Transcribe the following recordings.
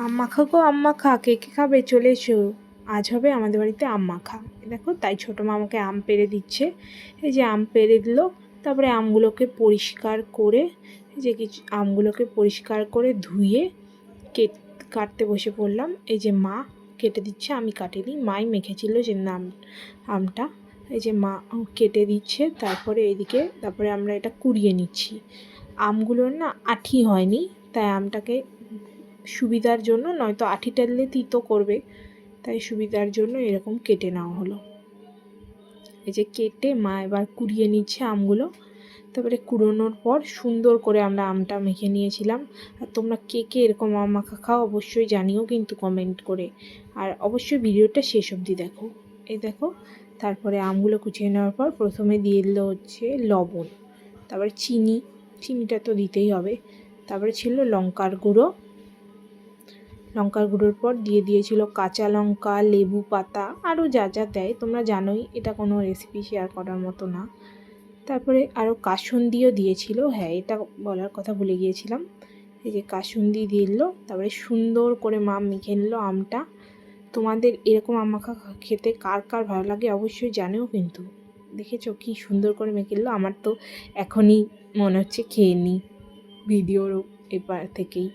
আম মাখা গো আম মাখা, কে কে খাবে চলে এসো। আজ হবে আমাদের বাড়িতে আম মাখা। দেখো তাই ছোটো মা আমাকে আম পেড়ে দিচ্ছে। এই যে আম পেড়ে দিল, তারপরে আমগুলোকে পরিষ্কার করে, এই যে কিছু আমগুলোকে পরিষ্কার করে ধুয়ে কাটতে বসে পড়লাম। এই যে মা কেটে দিচ্ছে, আমি কাটিনি, মাই মেখেছিল যে আমটা। এই যে মা কেটে দিচ্ছে, তারপরে আমরা এটা কুড়িয়ে নিচ্ছি। আমগুলোর না আঠি হয়নি, তাই আমটাকে সুবিধার জন্য, নয়তো আঠি টানলে তিতো করবে, তাই সুবিধার জন্য এরকম কেটে নেওয়া হলো। এই যে কেটে মা এবার কুড়িয়ে নিচ্ছে আমগুলো। তারপরে কুড়োনোর পর সুন্দর করে আমরা আমটা মেখে নিয়েছিলাম। আর তোমরা কে কে এরকম আম মাখা খাও অবশ্যই জানিও কিন্তু কমেন্ট করে। আর অবশ্যই ভিডিওটা শেষ অবধি দেখো। এই দেখো, তারপরে আমগুলো কুচিয়ে নেওয়ার পর প্রথমে দিয়ে দিল হচ্ছে লবণ, তারপরে চিনিটা তো দিতেই হবে। তারপরে ছিল লঙ্কার গুঁড়োর পর দিয়েছিল কাঁচা লঙ্কা, লেবু পাতা, আরও যা যা দেয় তোমরা জানোই, এটা কোনো রেসিপি শেয়ার করার মতো না। তারপরে আরও কাসুন্দিও দিয়েছিল, হ্যাঁ এটা বলার কথা ভুলে গিয়েছিলাম। এই যে কাসুন্দি দিল, তারপরে সুন্দর করে মা মেখে নিল আমটা। তোমাদের এরকম আম মাখা খেতে কার কার ভালো লাগে অবশ্যই জানিও কিন্তু। দেখেছো কি সুন্দর করে মেখে নিল, আমার তো এখনই মনে হচ্ছে খেয়ে নিই ভিডিওর এপার থেকেই।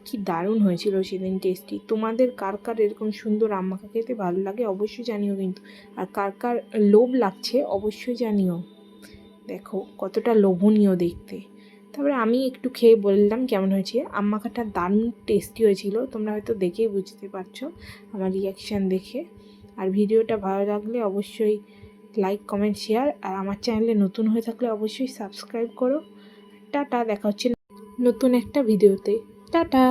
কি দারুণ হয়েছিল সেদিন, টেস্টি। তোমাদের কার কার এরকম সুন্দর আম মাখা খেতে ভালো লাগে অবশ্যই জানিও কিন্তু। আর কার কার লোভ লাগছে অবশ্যই জানিও। দেখো কতটা লোভনীয় দেখতে। তারপরে আমি একটু খেয়ে বললাম কেমন হয়েছে। আম মাখাটা দারুণ টেস্টি হয়েছিল, তোমরা হয়তো দেখেই বুঝতে পারছো আমার রিয়াকশান দেখে। আর ভিডিওটা ভালো লাগলে অবশ্যই লাইক কমেন্ট শেয়ার, আর আমার চ্যানেলে নতুন হয়ে থাকলে অবশ্যই সাবস্ক্রাইব করো। টাটা, দেখা হচ্ছে নতুন একটা ভিডিওতে। টাটা।